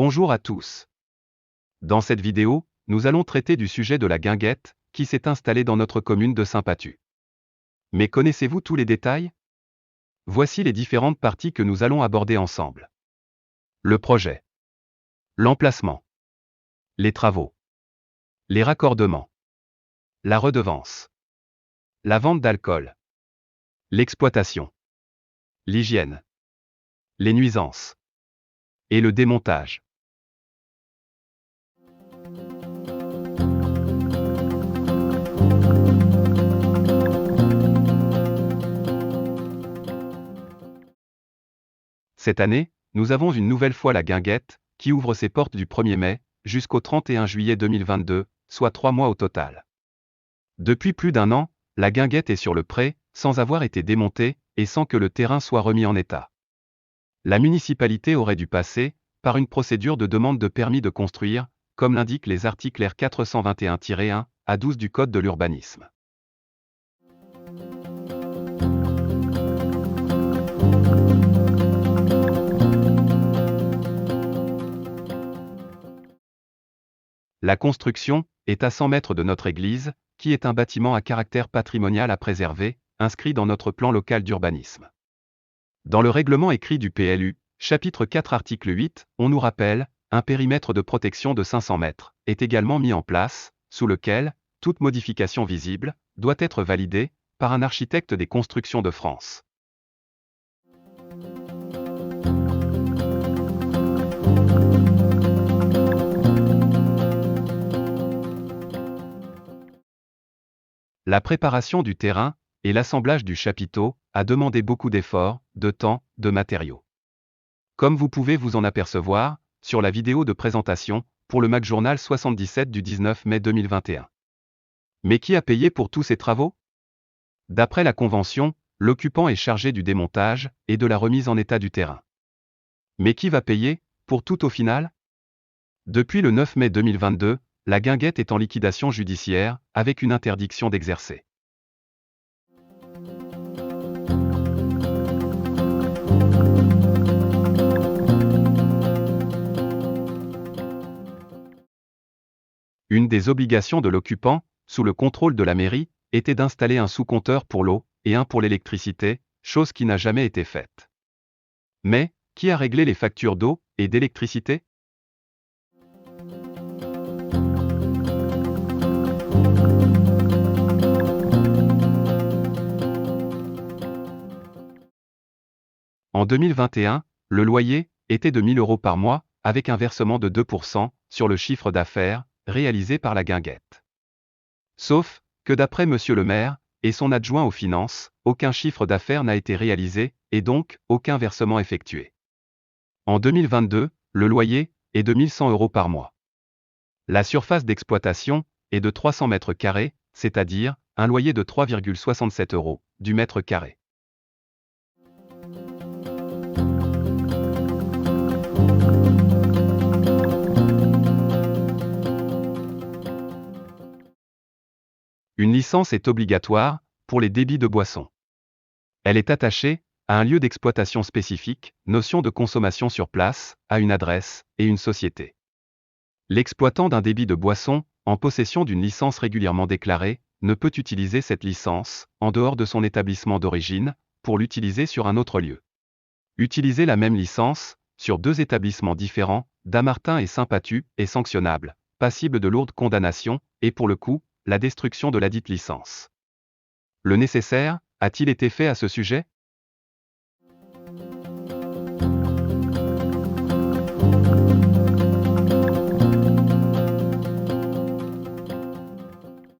Bonjour à tous. Dans cette vidéo, nous allons traiter du sujet de la guinguette, qui s'est installée dans notre commune de Saint-Pathu. Mais connaissez-vous tous les détails? Voici les différentes parties que nous allons aborder ensemble. Le projet. L'emplacement. Les travaux. Les raccordements. La redevance. La vente d'alcool. L'exploitation. L'hygiène. Les nuisances. Et le démontage. Cette année, nous avons une nouvelle fois la guinguette, qui ouvre ses portes du 1er mai, jusqu'au 31 juillet 2022, soit 3 mois au total. Depuis plus d'un an, la guinguette est sur le pré, sans avoir été démontée, et sans que le terrain soit remis en état. La municipalité aurait dû passer, par une procédure de demande de permis de construire, comme l'indiquent les articles R 421-1 à 12 du Code de l'urbanisme. La construction est à 100 mètres de notre église, qui est un bâtiment à caractère patrimonial à préserver, inscrit dans notre plan local d'urbanisme. Dans le règlement écrit du PLU, chapitre 4 article 8, on nous rappelle, un périmètre de protection de 500 mètres est également mis en place, sous lequel, toute modification visible, doit être validée, par un architecte des constructions de France. La préparation du terrain et l'assemblage du chapiteau a demandé beaucoup d'efforts, de temps, de matériaux. Comme vous pouvez vous en apercevoir, sur la vidéo de présentation, pour le Mac Journal 77 du 19 mai 2021. Mais qui a payé pour tous ces travaux? D'après la convention, l'occupant est chargé du démontage et de la remise en état du terrain. Mais qui va payer, pour tout au final? Depuis le 9 mai 2022, la guinguette est en liquidation judiciaire, avec une interdiction d'exercer. Une des obligations de l'occupant, sous le contrôle de la mairie, était d'installer un sous-compteur pour l'eau et un pour l'électricité, chose qui n'a jamais été faite. Mais, qui a réglé les factures d'eau et d'électricité? En 2021, le loyer était de 1 000 € par mois, avec un versement de 2% sur le chiffre d'affaires réalisé par la guinguette. Sauf que d'après Monsieur le maire et son adjoint aux finances, aucun chiffre d'affaires n'a été réalisé et donc aucun versement effectué. En 2022, le loyer est de 1 100 € par mois. La surface d'exploitation est de 300 mètres carrés, c'est-à-dire un loyer de 3,67 € du mètre carré. Une licence est obligatoire pour les débits de boissons. Elle est attachée à un lieu d'exploitation spécifique, notion de consommation sur place, à une adresse et une société. L'exploitant d'un débit de boissons, en possession d'une licence régulièrement déclarée, ne peut utiliser cette licence, en dehors de son établissement d'origine, pour l'utiliser sur un autre lieu. Utiliser la même licence, sur deux établissements différents, Dammartin et Saint-Pathu, est sanctionnable, passible de lourdes condamnations, et pour le coup, la destruction de ladite licence. Le nécessaire a-t-il été fait à ce sujet?